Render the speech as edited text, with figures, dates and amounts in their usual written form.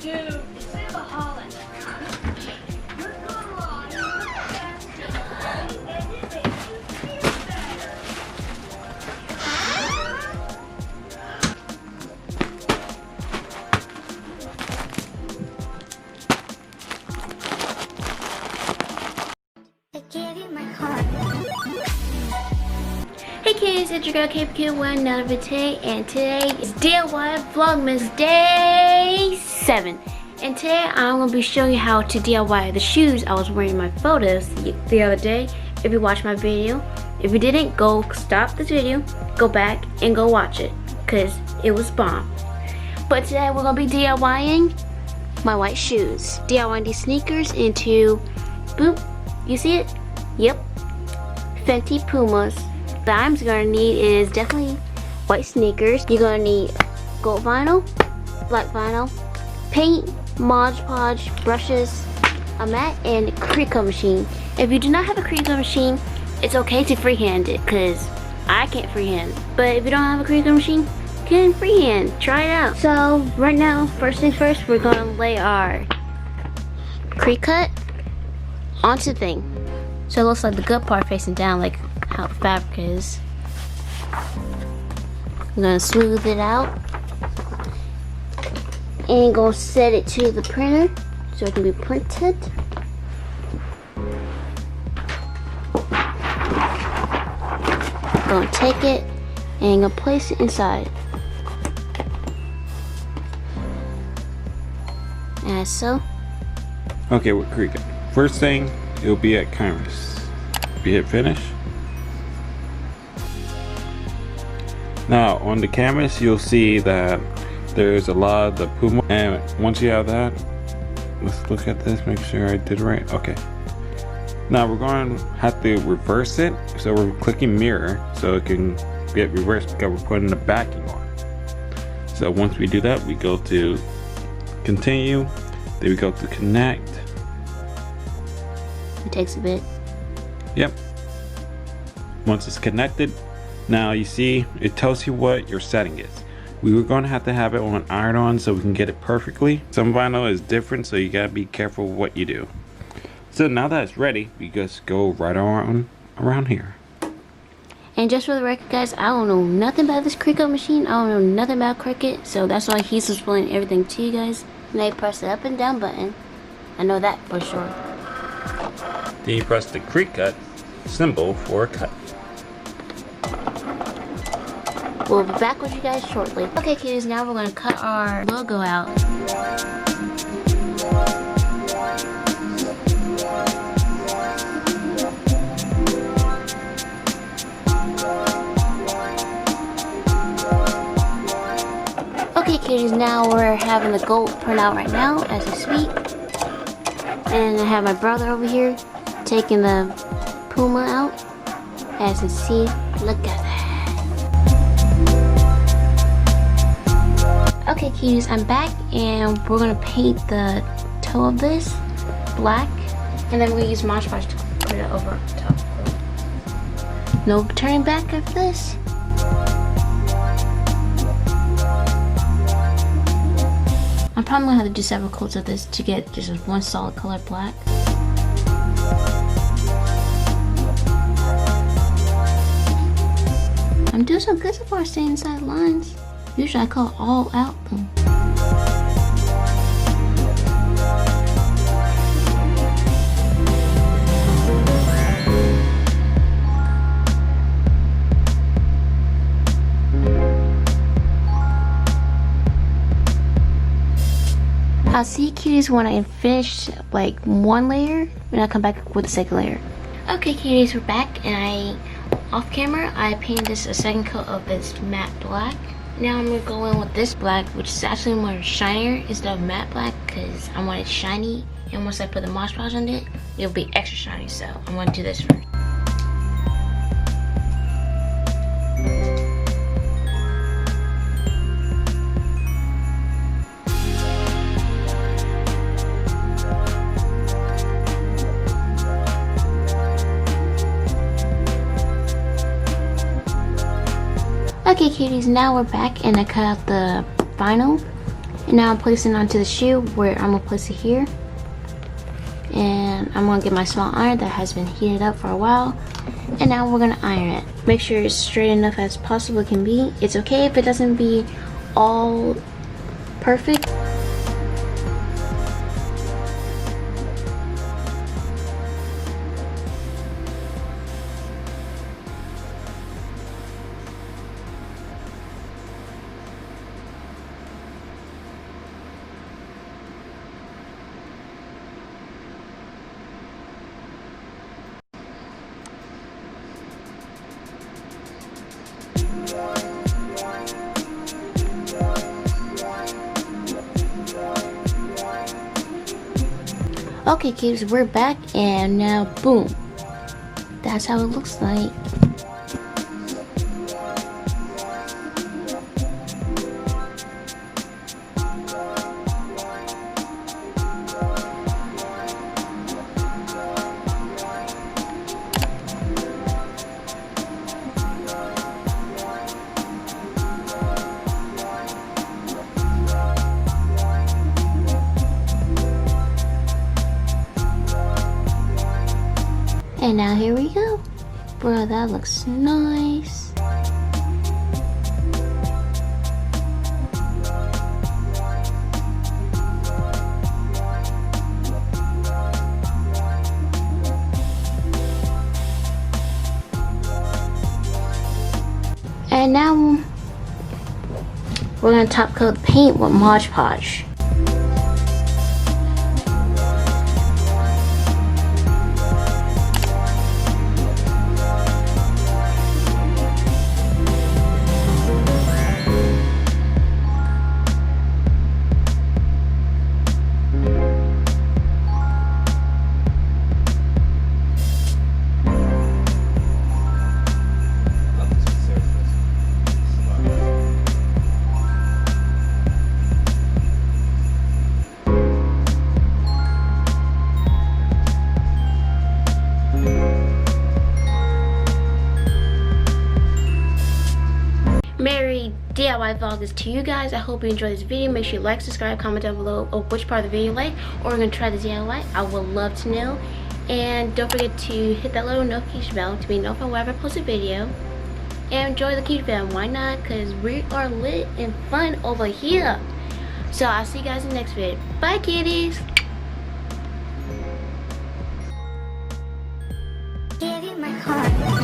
Hey kids, it's your girl KPQ with another video today, and today is DIY Vlogmas Day 7. And today I'm going to be showing you how to DIY the shoes I was wearing in my photos the other day. If you watched my video, if you didn't, go stop this video, go back and go watch it, because it was bomb. But today we're going to be DIYing my white shoes. DIYing these sneakers into, boop, you see it? Yep, Fenty Pumas. That I'm gonna need is definitely white sneakers. You're gonna need gold vinyl, black vinyl, paint, Mod Podge, brushes, a mat, and a Cricut machine. If you do not have a Cricut machine, it's okay to freehand it, because I can't freehand. But if you don't have a Cricut machine, you can freehand. Try it out. So right now, first things first, we're gonna lay our Cricut onto the thing. So it looks like the good part facing down, like how the fabric is. I'm gonna smooth it out and go set it to the printer so it can be printed. Gonna take it and gonna place it inside, as so. Okay, with Cricut, first thing, it'll be at canvas. If you hit finish. Now on the canvas you'll see that there's a lot of the Puma, and once you have that, let's look at this, make sure I did right. Okay, now we're going to have to reverse it, so we're clicking mirror so it can get reversed because we're putting the backing on. So once we do that, we go to continue, then we go to connect. It takes a bit. Yep. Once it's connected, now you see it tells you what your setting is. We were going to have it on iron-on so we can get it perfectly. Some vinyl is different, so you gotta be careful what you do. So now that it's ready, we just go right on around here. And just for the record, guys, I don't know nothing about this Cricut machine. I don't know nothing about Cricut, so that's why he's explaining everything to you guys. And I press the up and down button. I know that for sure. Then you press the Cricut symbol for a cut. We'll be back with you guys shortly. Okay kids, now we're gonna cut our logo out. Okay kitties, now we're having the gold print out right now as we speak. And I have my brother over here taking the Puma out. As you see, look at that. Okay cuties, I'm back and we're gonna paint the toe of this black, and then we're gonna use Mod Podge to put it over top. No turning back after this. I'm probably gonna have to do several coats of this to get just one solid color black. I'm doing so good so far staying inside lines. Usually I call all out though. I'll see you cuties when I finish like one layer, and I'll come back with the second layer. Okay cuties, we're back, and off camera I painted this a second coat of this matte black. Now I'm gonna go in with this black, which is actually more shinier instead of matte black, because I want it shiny, and once I put the Mod Podge on it, it'll be extra shiny, so I'm gonna do this first. Okay cuties, now we're back and I cut out the vinyl And now I'm placing it onto the shoe where I'm gonna place it here. And I'm gonna get my small iron that has been heated up for a while. And now we're gonna iron it. Make sure it's straight enough as possible it can be. It's okay if it doesn't be all perfect. Okay kids, we're back and now boom. That's how it looks like. And now here we go. Bro, that looks nice. And now we're gonna top coat the paint with Mod Podge. Merry DIY Vlogmas to you guys. I hope you enjoyed this video. Make sure you like, subscribe, comment down below of which part of the video you like, or we're gonna try the DIY. I would love to know. And don't forget to hit that little notification bell to be notified whenever I post a video. And enjoy the Cutie fam. Why not? Because we are lit and fun over here. So I'll see you guys in the next video. Bye kitties. Give you my heart.